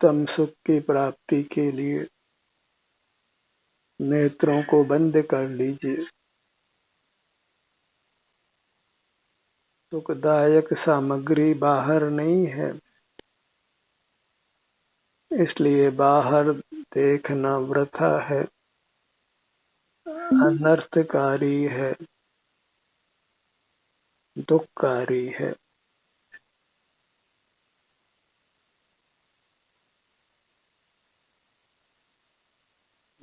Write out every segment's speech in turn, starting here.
उत्तम सुख की प्राप्ति के लिए नेत्रों को बंद कर लीजिए। सुखदायक सामग्री बाहर नहीं है, इसलिए बाहर देखना वृथा है, अनर्थकारी है, दुखकारी है।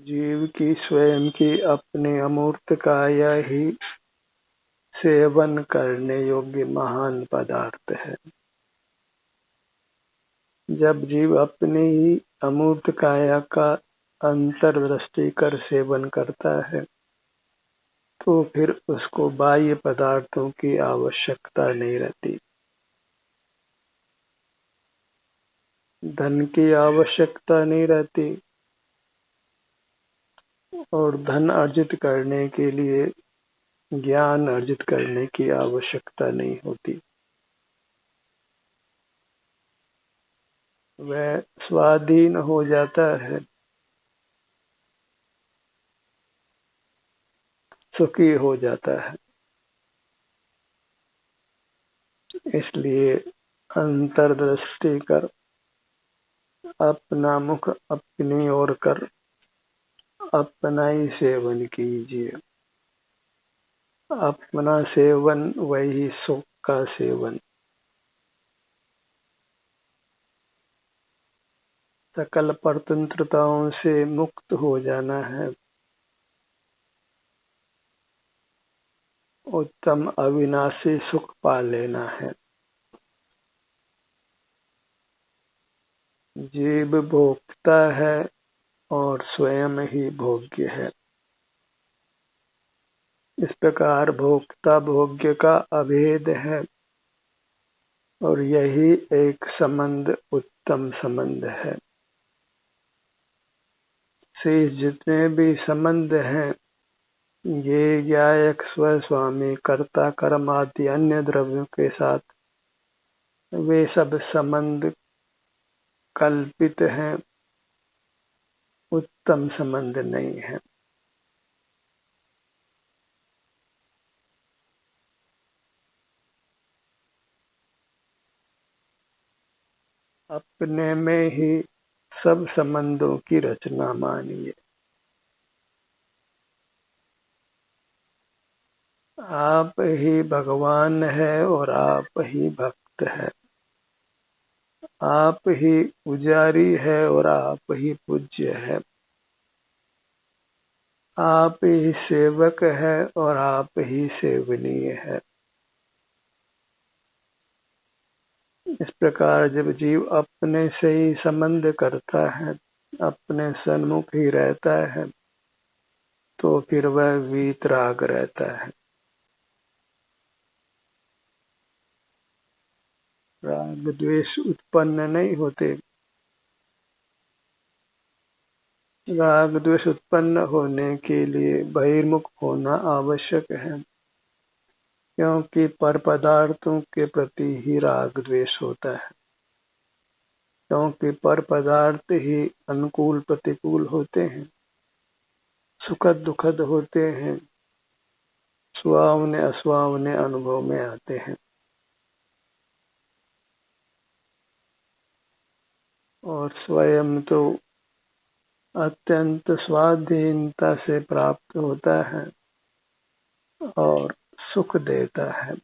जीव की स्वयं की अपने अमूर्त काया ही सेवन करने योग्य महान पदार्थ है। जब जीव अपने ही अमूर्त काया का अंतर्दृष्टि कर सेवन करता है तो फिर उसको बाह्य पदार्थों की आवश्यकता नहीं रहती। धन की आवश्यकता नहीं रहती और धन अर्जित करने के लिए ज्ञान अर्जित करने की आवश्यकता नहीं होती। वह स्वाधीन हो जाता है, सुखी हो जाता है। इसलिए अंतर्दृष्टि कर अपना मुख अपनी ओर कर अपना ही सेवन कीजिए। अपना सेवन वही सुख का सेवन। सकल परतंत्रताओं से मुक्त हो जाना है, उत्तम अविनाशी सुख पा लेना है। जीव भोगता है और स्वयं ही भोग्य है। इस प्रकार भोक्ता भोग्य का अभेद है और यही एक संबंध उत्तम संबंध है। शेष जितने भी संबंध हैं ये ज्ञायक स्वस्वामी कर्ता कर्म आदि अन्य द्रव्यों के साथ वे सब संबंध कल्पित हैं, उत्तम संबंध नहीं है। अपने में ही सब संबंधों की रचना मानिए। आप ही भगवान है और आप ही भक्त है। आप ही पुजारी है और आप ही पूज्य है। आप ही सेवक है और आप ही सेवनीय है। इस प्रकार जब जीव अपने से ही संबंध करता है, अपने सन्मुख ही रहता है, तो फिर वह वीतराग रहता है। राग द्वेष उत्पन्न नहीं होते। राग द्वेष उत्पन्न होने के लिए बहिर्मुख होना आवश्यक है, क्योंकि पर पदार्थों के प्रति ही राग द्वेष होता है। क्योंकि पर पदार्थ ही अनुकूल प्रतिकूल होते हैं, सुखद दुखद होते हैं, सुहावने असुहावने अनुभव में आते हैं। और स्वयं तो अत्यंत स्वाधीनता से प्राप्त होता है और सुख देता है,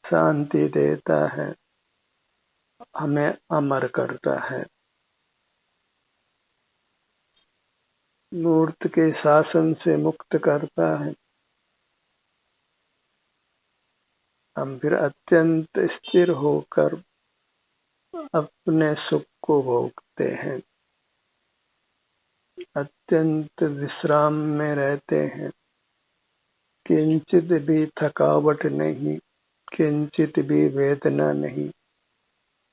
शांति देता है, हमें अमर करता है। मूर्त के शासन से मुक्त करता है। हम फिर अत्यंत स्थिर होकर अपने सुख को भोगते हैं, अत्यंत विश्राम में रहते हैं। किंचित भी थकावट नहीं, किंचित भी वेदना नहीं,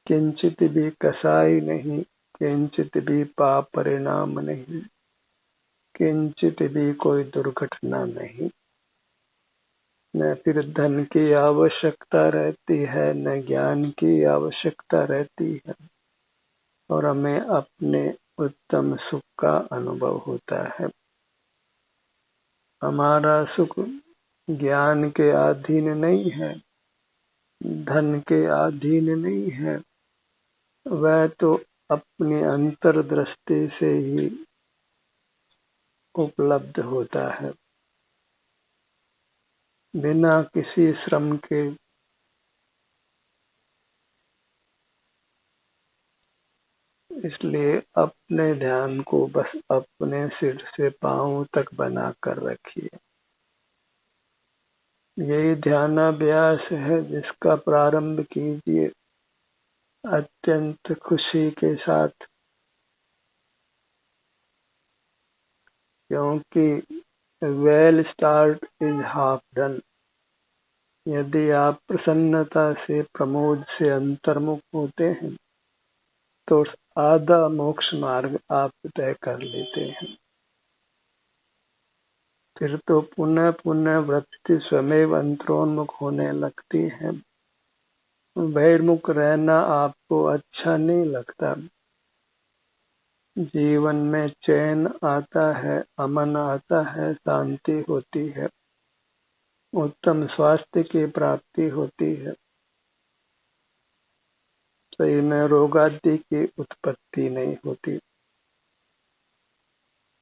किंचित भी कसाई नहीं, किंचित भी पाप परिणाम नहीं, किंचित भी कोई दुर्घटना नहीं। न फिर धन की आवश्यकता रहती है, न ज्ञान की आवश्यकता रहती है। और हमें अपने उत्तम सुख का अनुभव होता है। हमारा सुख ज्ञान के अधीन नहीं है, धन के अधीन नहीं है, वह तो अपनी अंतर्दृष्टि से ही उपलब्ध होता है, बिना किसी श्रम के। इसलिए अपने ध्यान को बस अपने सिर से पांव तक बना कर रखिए। यही ध्यानाभ्यास है जिसका प्रारंभ कीजिए अत्यंत खुशी के साथ, क्योंकि well start is half done. यदि आप प्रसन्नता से, प्रमोद से अंतर्मुख होते हैं तो आधा मोक्ष मार्ग आप तय कर लेते हैं। फिर तो पुनः पुनः वृत्ति स्वमेव अंतरोन्मुख होने लगती है। बहिर्मुख रहना आपको अच्छा नहीं लगता। जीवन में चैन आता है, अमन आता है, शांति होती है, उत्तम स्वास्थ्य की प्राप्ति होती है, शरीर में रोगादि की उत्पत्ति नहीं होती,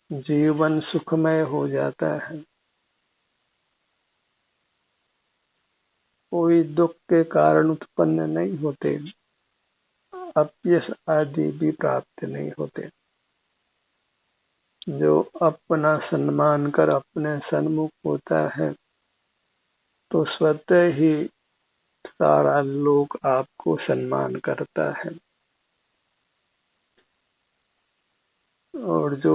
जीवन सुखमय हो जाता है, कोई दुख के कारण उत्पन्न नहीं होते, अपयश आदि भी प्राप्त नहीं होते। जो अपना सम्मान कर अपने सन्मुख होता है तो स्वतः ही सारा लोग आपको सम्मान करता है। और जो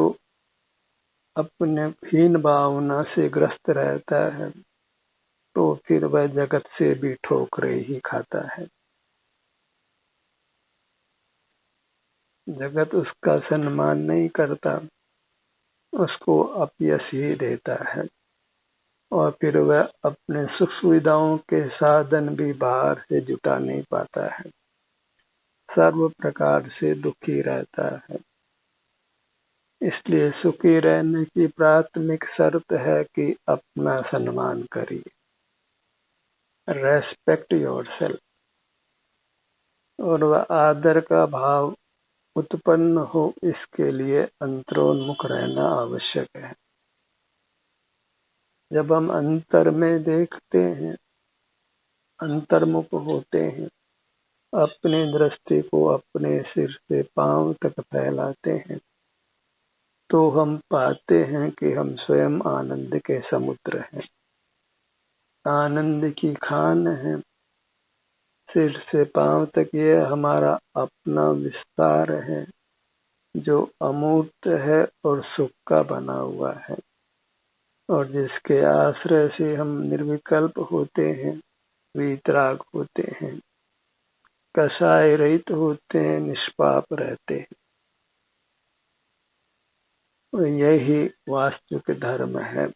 अपने हीन भावना से ग्रस्त रहता है तो फिर वह जगत से भी ठोकरें ही खाता है। जगत उसका सम्मान नहीं करता, उसको अपयश ही देता है, और फिर वह अपने सुख सुविधाओं के साधन भी बाहर से जुटा नहीं पाता है, सर्व प्रकार से दुखी रहता है। इसलिए सुखी रहने की प्राथमिक शर्त है कि अपना सम्मान करिए, रेस्पेक्ट योरसेल्फ, और वह आदर का भाव उत्पन्न हो इसके लिए अंतरोन्मुख रहना आवश्यक है। जब हम अंतर में देखते हैं, अंतर्मुख होते हैं, अपनी दृष्टि को अपने सिर से पांव तक फैलाते हैं, तो हम पाते हैं कि हम स्वयं आनंद के समुद्र हैं, आनंद की खान है। सिर से पांव तक ये हमारा अपना विस्तार है जो अमूर्त है और सुख का बना हुआ है, और जिसके आश्रय से हम निर्विकल्प होते हैं, वीतराग होते हैं, कसाय रहित होते हैं, निष्पाप रहते हैं। और यही वास्तविक धर्म है।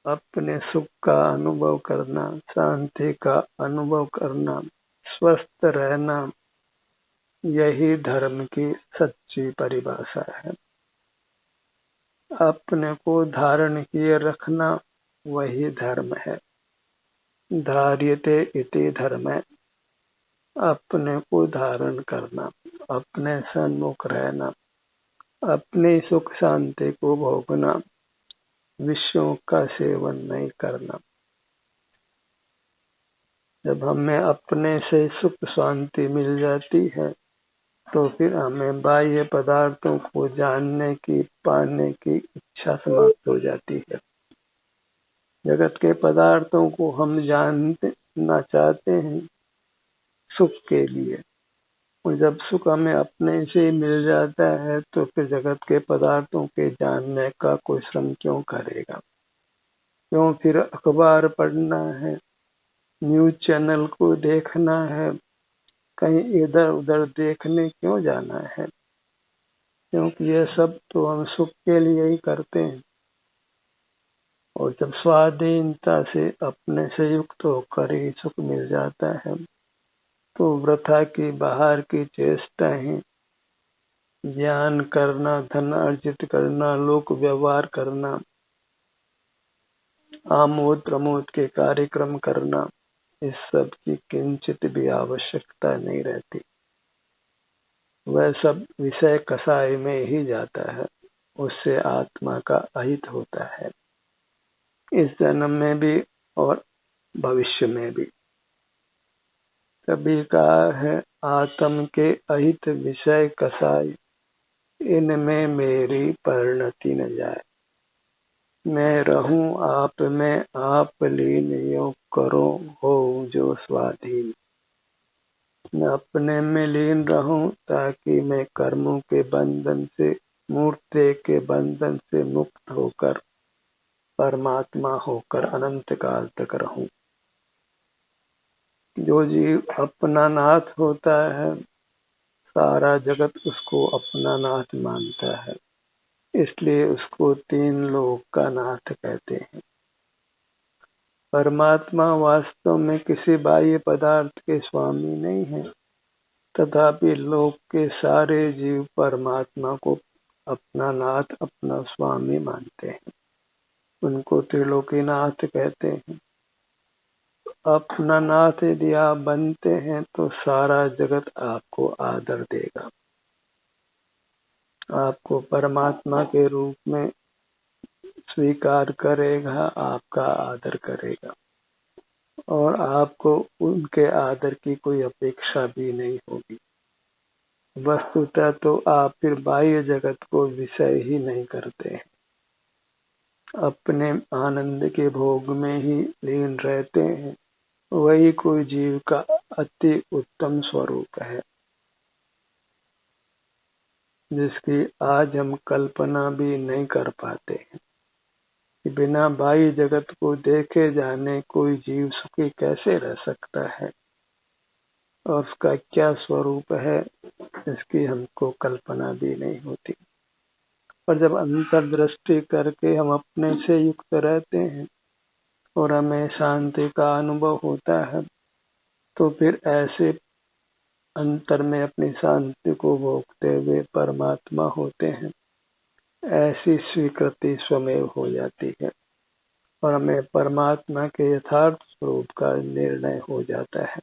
अपने सुख का अनुभव करना, शांति का अनुभव करना, स्वस्थ रहना, यही धर्म की सच्ची परिभाषा है। अपने को धारण किए रखना वही धर्म है। धार्यते इति धर्म है। अपने को धारण करना, अपने सन्मुख रहना, अपनी सुख शांति को भोगना, विषयों का सेवन नहीं करना। जब हमें अपने से सुख शांति मिल जाती है तो फिर हमें बाह्य पदार्थों को जानने की, पाने की इच्छा समाप्त हो जाती है। जगत के पदार्थों को हम जानना चाहते हैं सुख के लिए, और जब सुख हमें अपने से मिल जाता है तो फिर जगत के पदार्थों के जानने का कोई श्रम क्यों करेगा? क्यों फिर अखबार पढ़ना है, न्यूज चैनल को देखना है, कहीं इधर उधर देखने क्यों जाना है? क्योंकि ये सब तो हम सुख के लिए ही करते हैं। और जब स्वाधीनता से अपने से युक्त होकर ही सुख मिल जाता है तो वृथा की बाहर की चेष्टाएं, ज्ञान करना, धन अर्जित करना, लोक व्यवहार करना, आमोद प्रमोद के कार्यक्रम करना, इस सब की किंचित भी आवश्यकता नहीं रहती। वह सब विषय कसाय में ही जाता है, उससे आत्मा का अहित होता है, इस जन्म में भी और भविष्य में भी। कभी कहा है, आत्म के अहित विषय कसाय, इनमें मेरी परिणति न जाए। मैं रहूं आप में, आप लीन योग करो हो जो स्वाधीन। मैं अपने में लीन रहूं ताकि मैं कर्मों के बंधन से, मूर्ति के बंधन से मुक्त होकर परमात्मा होकर अनंत काल तक रहूं। जो जीव अपना नाथ होता है, सारा जगत उसको अपना नाथ मानता है, इसलिए उसको तीन लोक का नाथ कहते हैं। परमात्मा वास्तव में किसी बाह्य पदार्थ के स्वामी नहीं है, तथापि लोक के सारे जीव परमात्मा को अपना नाथ, अपना स्वामी मानते हैं। उनको त्रिलोकीनाथ कहते हैं। अपना नाथ यदि आप बनते हैं तो सारा जगत आपको आदर देगा, आपको परमात्मा के रूप में स्वीकार करेगा, आपका आदर करेगा, और आपको उनके आदर की कोई अपेक्षा भी नहीं होगी। वस्तुतः तो आप फिर बाह्य जगत को विषय ही नहीं करते हैं, अपने आनंद के भोग में ही लीन रहते हैं। वही कोई जीव का अति उत्तम स्वरूप है, जिसकी आज हम कल्पना भी नहीं कर पाते हैं। बिना बाह्य जगत को देखे जाने कोई जीव सुखी कैसे रह सकता है, और उसका क्या स्वरूप है, इसकी हमको कल्पना भी नहीं होती। पर जब अंतर्दृष्टि करके हम अपने से युक्त रहते हैं और हमें शांति का अनुभव होता है, तो फिर ऐसे अंतर में अपनी शांति को भोगते हुए परमात्मा होते हैं, ऐसी स्वीकृति स्वमेव हो जाती है और हमें परमात्मा के यथार्थ स्वरूप का निर्णय हो जाता है।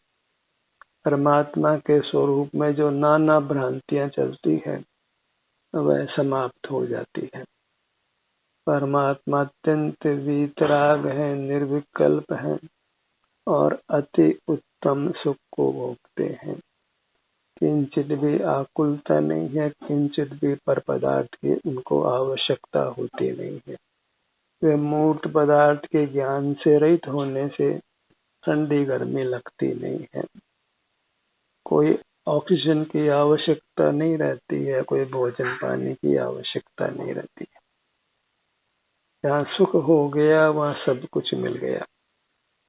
परमात्मा के स्वरूप में जो नाना भ्रांतियां चलती है, वह समाप्त हो जाती है। परमात्मा अत्यंत वीतराग है, निर्विकल्प है और अति उत्तम सुख को भोगते हैं। किंचित भी आकुलता नहीं है, किंचित भी पर पदार्थ की उनको आवश्यकता होती नहीं है। वे मूर्त पदार्थ के ज्ञान से रहित होने से ठंडी गर्मी लगती नहीं है। कोई ऑक्सीजन की आवश्यकता नहीं रहती है, कोई भोजन पानी की आवश्यकता नहीं रहती है। जहाँ सुख हो गया वहाँ सब कुछ मिल गया,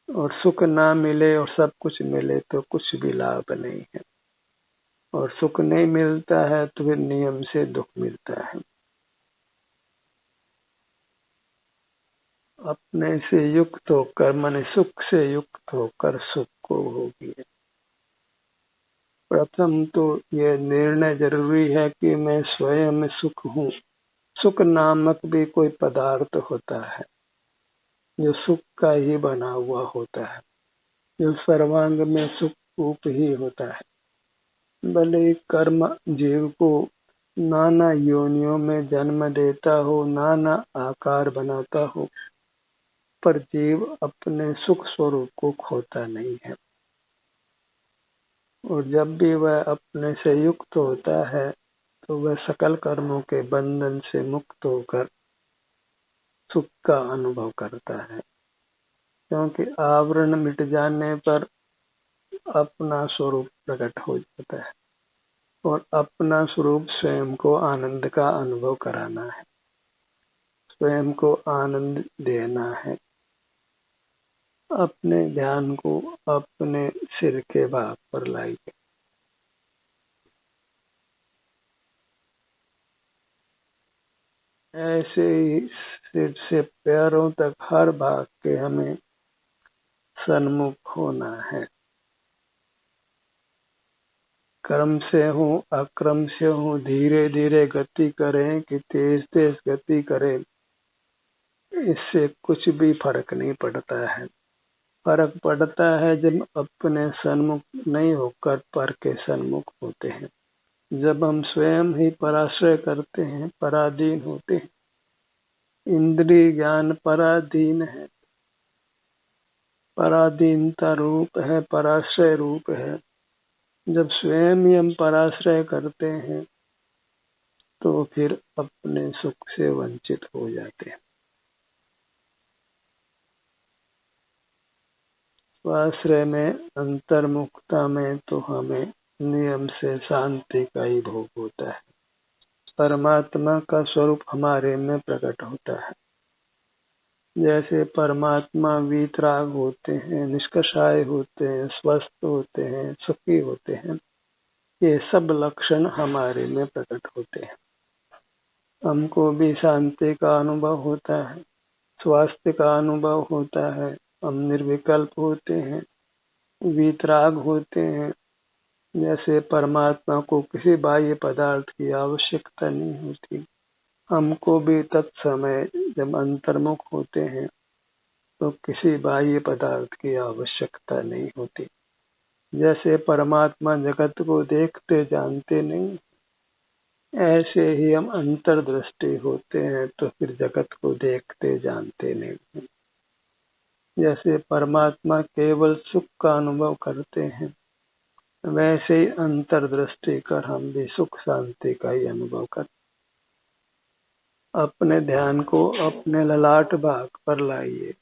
और सुख ना मिले और सब कुछ मिले तो कुछ भी लाभ नहीं है। और सुख नहीं मिलता है तो फिर नियम से दुख मिलता है। अपने से युक्त होकर, माने सुख से युक्त होकर सुख को भोगिए। प्रथम तो यह निर्णय जरूरी है कि मैं स्वयं सुख हूँ। सुख नामक भी कोई पदार्थ होता है जो सुख का ही बना हुआ होता है, जो सर्वांग में सुख रूप ही होता है। भले कर्म जीव को नाना योनियों में जन्म देता हो, नाना आकार बनाता हो, पर जीव अपने सुख स्वरूप को खोता नहीं है। और जब भी वह अपने से युक्त होता है तो वह सकल कर्मों के बंधन से मुक्त होकर सुख का अनुभव करता है, क्योंकि आवरण मिट जाने पर अपना स्वरूप प्रकट हो जाता है, और अपना स्वरूप स्वयं को आनंद का अनुभव कराना है, स्वयं को आनंद देना है। अपने ध्यान को अपने सिर के भाग पर लाइए। ऐसे ही सिर से पैरों तक हर भाग के हमें सन्मुख होना है। क्रम से हो अक्रम से हो, धीरे धीरे गति करें कि तेज तेज गति करें, इससे कुछ भी फर्क नहीं पड़ता है। फर्क पड़ता है जब अपने सन्मुख नहीं होकर पर के सन्मुख होते हैं। जब हम स्वयं ही पराश्रय करते हैं, पराधीन होते हैं, इंद्रिय ज्ञान पराधीन है, पराधीनता रूप है, पराश्रय रूप है। जब स्वयं ही हम पराश्रय करते हैं तो फिर अपने सुख से वंचित हो जाते हैं। स्वाश्रय में, अंतर्मुखता में तो हमें नियम से शांति का ही भोग होता है। परमात्मा का स्वरूप हमारे में प्रकट होता है। जैसे परमात्मा वीतराग होते हैं, निष्कषाय होते हैं, स्वस्थ होते हैं, सुखी होते हैं, ये सब लक्षण हमारे में प्रकट होते हैं। हमको भी शांति का अनुभव होता है, स्वास्थ्य का अनुभव होता है, हम निर्विकल्प होते हैं, वीतराग होते हैं। जैसे परमात्मा को किसी बाह्य पदार्थ की आवश्यकता नहीं होती, हमको भी तत्समय जब अंतर्मुख होते हैं तो किसी बाह्य पदार्थ की आवश्यकता नहीं होती। जैसे परमात्मा जगत को देखते जानते नहीं, ऐसे ही हम अंतर्दृष्टि होते हैं तो फिर जगत को देखते जानते नहीं। जैसे परमात्मा केवल सुख का अनुभव करते हैं, वैसे ही अंतर्दृष्टि कर हम भी सुख शांति का ही अनुभव करते। अपने ध्यान को अपने ललाट भाग पर लाइए।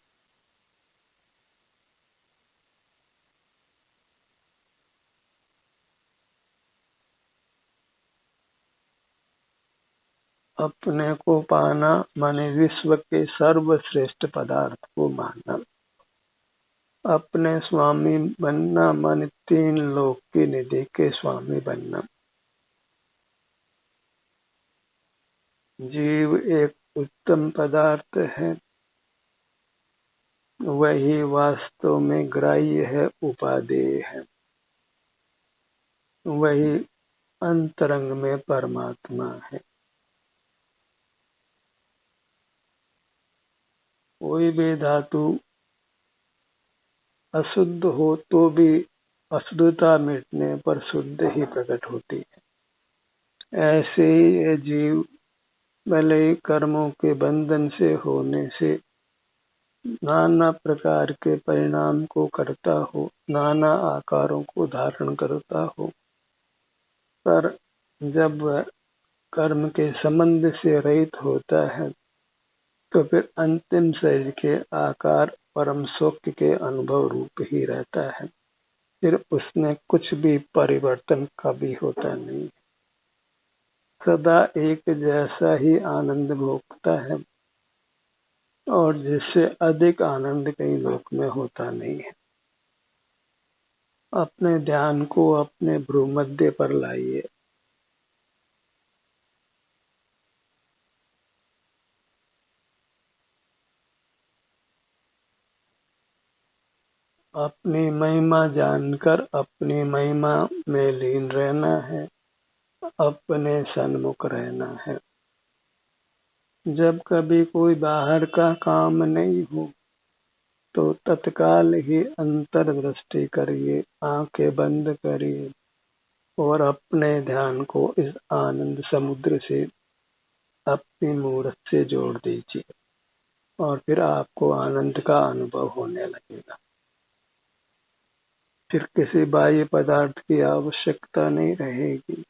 अपने को पाना माने विश्व के सर्वश्रेष्ठ पदार्थ को मानना। अपने स्वामी बनना माने तीन लोक की निधि के स्वामी बनना। जीव एक उत्तम पदार्थ है, वही वास्तव में ग्राह्य है, उपादेय है। वही अंतरंग में परमात्मा है। कोई भी धातु अशुद्ध हो तो भी अशुद्धता मिटने पर शुद्ध ही प्रकट होती है। ऐसे ही ये जीव भले ही कर्मों के बंधन से होने से नाना प्रकार के परिणाम को करता हो, नाना आकारों को धारण करता हो, पर जब वह कर्म के संबंध से रहित होता है तो फिर अंतिम शरीर के आकार परम सुख के अनुभव रूप ही रहता है। फिर उसमें कुछ भी परिवर्तन कभी होता नहीं, सदा एक जैसा ही आनंद भोगता है और जिससे अधिक आनंद कहीं लोक में होता नहीं है। अपने ध्यान को अपने भ्रूमध्य पर लाइए। अपनी महिमा जानकर अपनी महिमा में लीन रहना है, अपने सन्मुख रहना है। जब कभी कोई बाहर का काम नहीं हो तो तत्काल ही अंतर्दृष्टि करिए, आंखें बंद करिए और अपने ध्यान को इस आनंद समुद्र से अपनी मूर्त से जोड़ दीजिए और फिर आपको आनंद का अनुभव होने लगेगा। फिर किसी बाह्य पदार्थ की आवश्यकता नहीं रहेगी।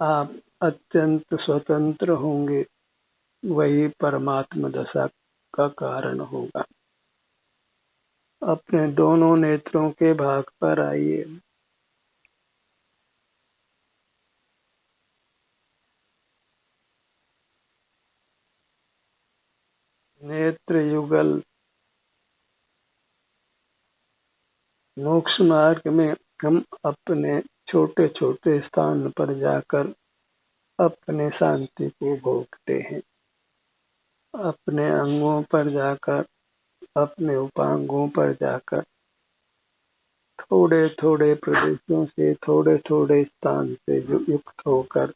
आप अत्यंत स्वतंत्र होंगे, वही परमात्मा दशा का कारण होगा। अपने दोनों नेत्रों के भाग पर आइए। नेत्र युगल। मोक्ष मार्ग में हम अपने छोटे छोटे स्थान पर जाकर अपने शांति को भोगते हैं। अपने अंगों पर जाकर, अपने उपांगों पर जाकर थोड़े थोड़े प्रदेशों से, थोड़े थोड़े स्थान से जो युक्त होकर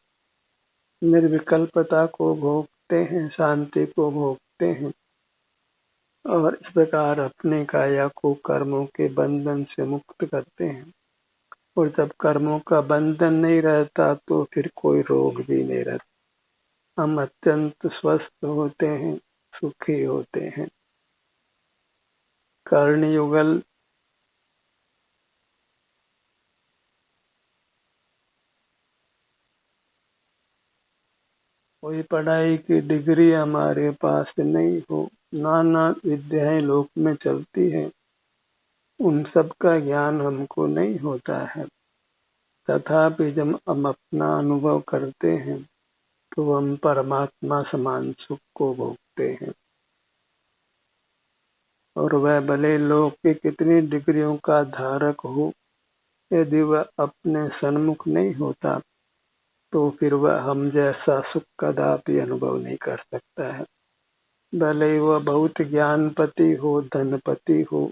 निर्विकल्पता को भोगते हैं, शांति को भोगते हैं और इस प्रकार अपने काया को कर्मों के बंधन से मुक्त करते हैं। और जब कर्मों का बंधन नहीं रहता तो फिर कोई रोग भी नहीं रहता। हम अत्यंत स्वस्थ होते हैं, सुखी होते हैं। कर्णयुगल कोई पढ़ाई की डिग्री हमारे पास नहीं हो, नाना विद्याएं लोक में चलती हैं, उन सब का ज्ञान हमको नहीं होता है, तथापि जब हम अपना अनुभव करते हैं तो हम परमात्मा समान सुख को भोगते हैं। और वह भले लोक की कितनी डिग्रियों का धारक हो, यदि वह अपने सन्मुख नहीं होता तो फिर वह हम जैसा सुख कदापि अनुभव नहीं कर सकता है। भले ही वह बहुत ज्ञानपति हो, धनपति हो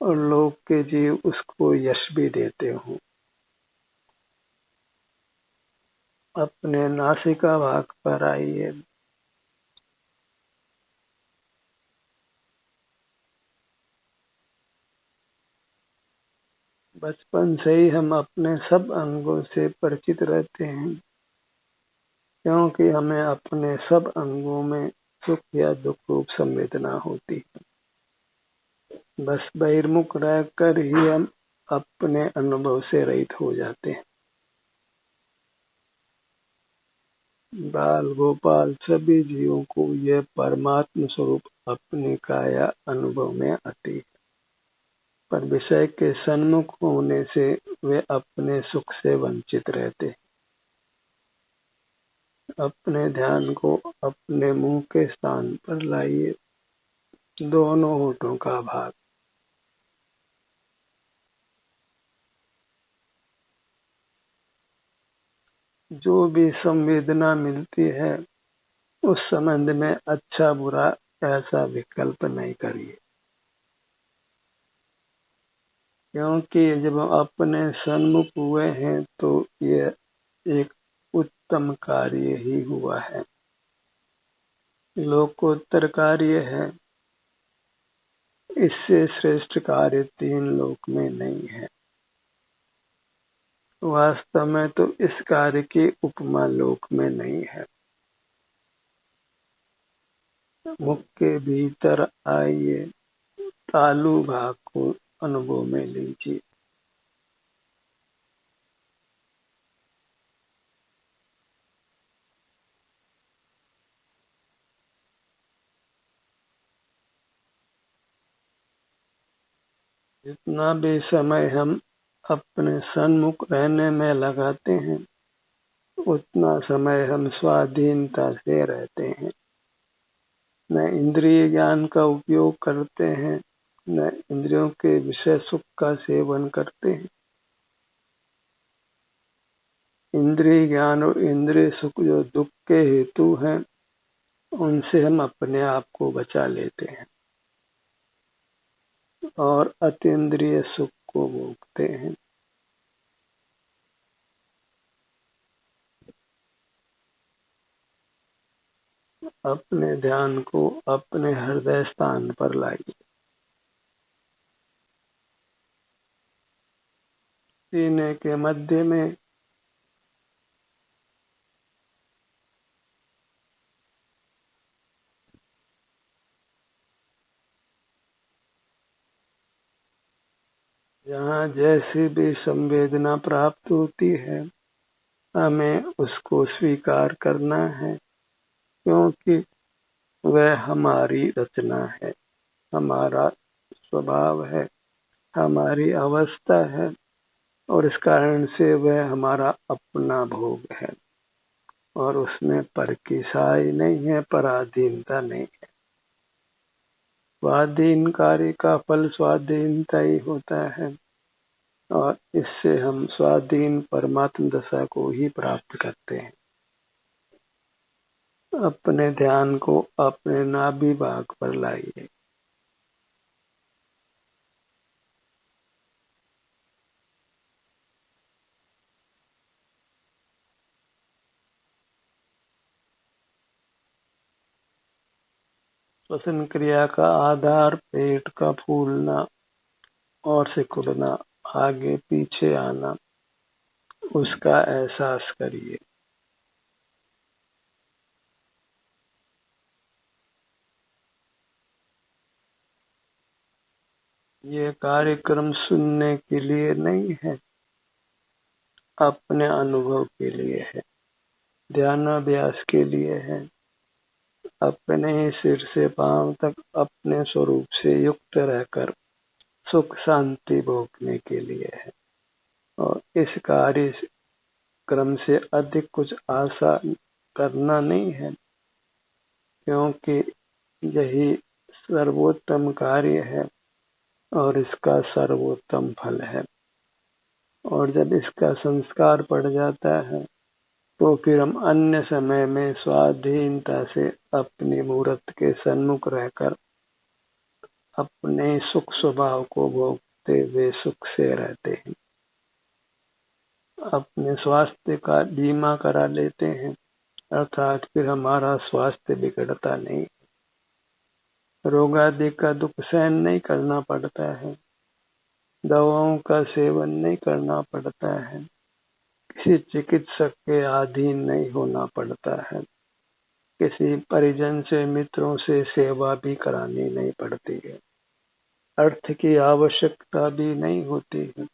और लोक के जीव उसको यश भी देते हो। अपने नासिका भाग पर आइए। बचपन से ही हम अपने सब अंगों से परिचित रहते हैं, क्योंकि हमें अपने सब अंगों में सुख या दुख रूप संवेदना होती है। बस बहिर्मुख रहकर ही हम अपने अनुभव से रहित हो जाते हैं। बाल गोपाल सभी जीवों को यह परमात्म स्वरूप अपने काया अनुभव में आती है, पर विषय के सन्मुख होने से वे अपने सुख से वंचित रहते हैं। अपने ध्यान को अपने मुंह के स्थान पर लाइए, दोनों होठों का भाग। जो भी संवेदना मिलती है उस संबंध में अच्छा बुरा ऐसा विकल्प नहीं करिए, क्योंकि जब अपने सन्मुख हुए हैं तो ये एक उत्तम कार्य ही हुआ है, लोकोत्तर कार्य है। इससे श्रेष्ठ कार्य तीन लोक में नहीं है। वास्तव में तो इस कार्य की उपमा लोक में नहीं है। मुख के भीतर आइए, तालु भाग को अनुभव में लीजिए। जितना भी समय हम अपने सन्मुख रहने में लगाते हैं, उतना समय हम स्वाधीनता से रहते हैं। न इंद्रिय ज्ञान का उपयोग करते हैं, न इंद्रियों के विषय सुख का सेवन करते हैं। इंद्रिय ज्ञान और इंद्रिय सुख जो दुख के हेतु हैं, उनसे हम अपने आप को बचा लेते हैं और अतीन्द्रिय सुख को भोगते हैं। अपने ध्यान को अपने हृदय स्थान पर लाइए। सीने के मध्य में जहाँ जैसी भी संवेदना प्राप्त होती है, हमें उसको स्वीकार करना है, क्योंकि वह हमारी रचना है, हमारा स्वभाव है, हमारी अवस्था है और इस कारण से वह हमारा अपना भोग है और उसमें पर की साई नहीं है, पराधीनता नहीं है। स्वाधीन कार्य का फल स्वाधीनता ही होता है और इससे हम स्वाधीन परमात्म दशा को ही प्राप्त करते हैं। अपने ध्यान को अपने नाभि भाग पर लाइए। श्वसन क्रिया का आधार पेट का फूलना और सिकुड़ना, आगे पीछे आना, उसका एहसास करिए। ये कार्यक्रम सुनने के लिए नहीं है, अपने अनुभव के लिए है, ध्यानाभ्यास के लिए है, अपने ही सिर से पांव तक अपने स्वरूप से युक्त रहकर सुख शांति भोगने के लिए है। और इस कार्यक्रम से अधिक कुछ आशा करना नहीं है, क्योंकि यही सर्वोत्तम कार्य है और इसका सर्वोत्तम फल है। और जब इसका संस्कार पड़ जाता है तो फिर हम अन्य समय में स्वाधीनता से अपनी मूर्त के सन्मुख रहकर अपने सुख स्वभाव को भोगते हुए सुख से रहते हैं। अपने स्वास्थ्य का बीमा करा लेते हैं, अर्थात फिर हमारा स्वास्थ्य बिगड़ता नहीं, रोग आदि का दुख सहन नहीं करना पड़ता है, दवाओं का सेवन नहीं करना पड़ता है, किसी चिकित्सक के अधीन नहीं होना पड़ता है, किसी परिजन से मित्रों से सेवा भी करानी नहीं पड़ती है, अर्थ की आवश्यकता भी नहीं होती है।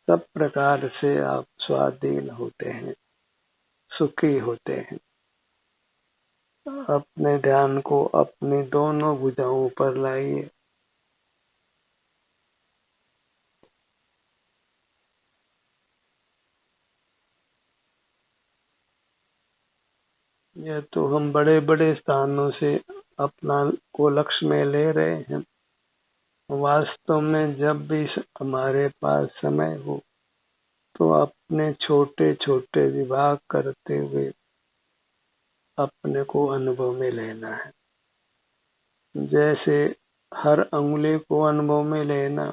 सब प्रकार से आप स्वाधीन होते हैं, सुखी होते हैं। अपने ध्यान को अपनी दोनों भुजाओं पर लाइए। यह तो हम बड़े बड़े स्थानों से अपना को लक्ष्य में ले रहे हैं। वास्तव में जब भी हमारे पास समय हो तो अपने छोटे छोटे विभाग करते हुए अपने को अनुभव में लेना है। जैसे हर अंगुली को अनुभव में लेना,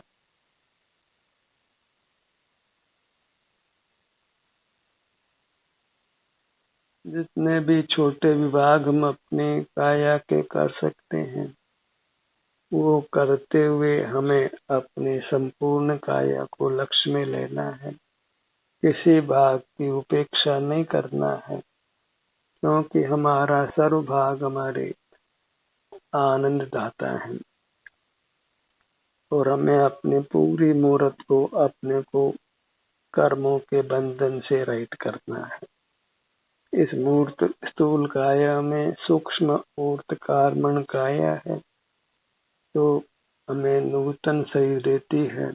जितने भी छोटे विभाग हम अपनी काया के कर सकते हैं वो करते हुए हमें अपनी संपूर्ण काया को लक्ष्य में लेना है। किसी भाग की उपेक्षा नहीं करना है, क्योंकि हमारा सर्व भाग हमारे आनंद दाता है और हमें अपनी पूरी मूर्त को अपने को कर्मों के बंधन से रहित करना है। इस मूर्त स्थूल काया में सूक्ष्म ऊर्त कार्मण काया है, तो हमें नूतन शरीर देती है,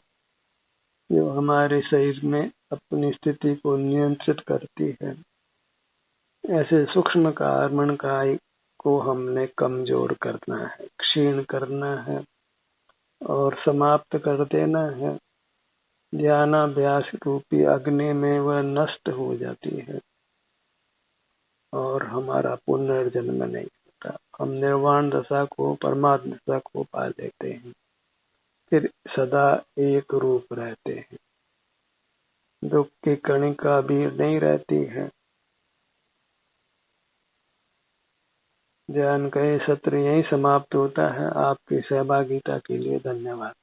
जो हमारे शरीर में अपनी स्थिति को नियंत्रित करती है। ऐसे सूक्ष्म कार्मण काय को हमने कमजोर करना है, क्षीण करना है और समाप्त कर देना है। ध्यानाभ्यास रूपी अग्नि में वह नष्ट हो जाती है और हमारा पुनर्जन्म नहीं होता। हम निर्वाण दशा को, परमात्म दशा को पा लेते हैं, फिर सदा एक रूप रहते हैं, दुख की कणिका भी नहीं रहती है। ध्यान का ये सत्र यही समाप्त होता है। आपकी सहभागिता के लिए धन्यवाद।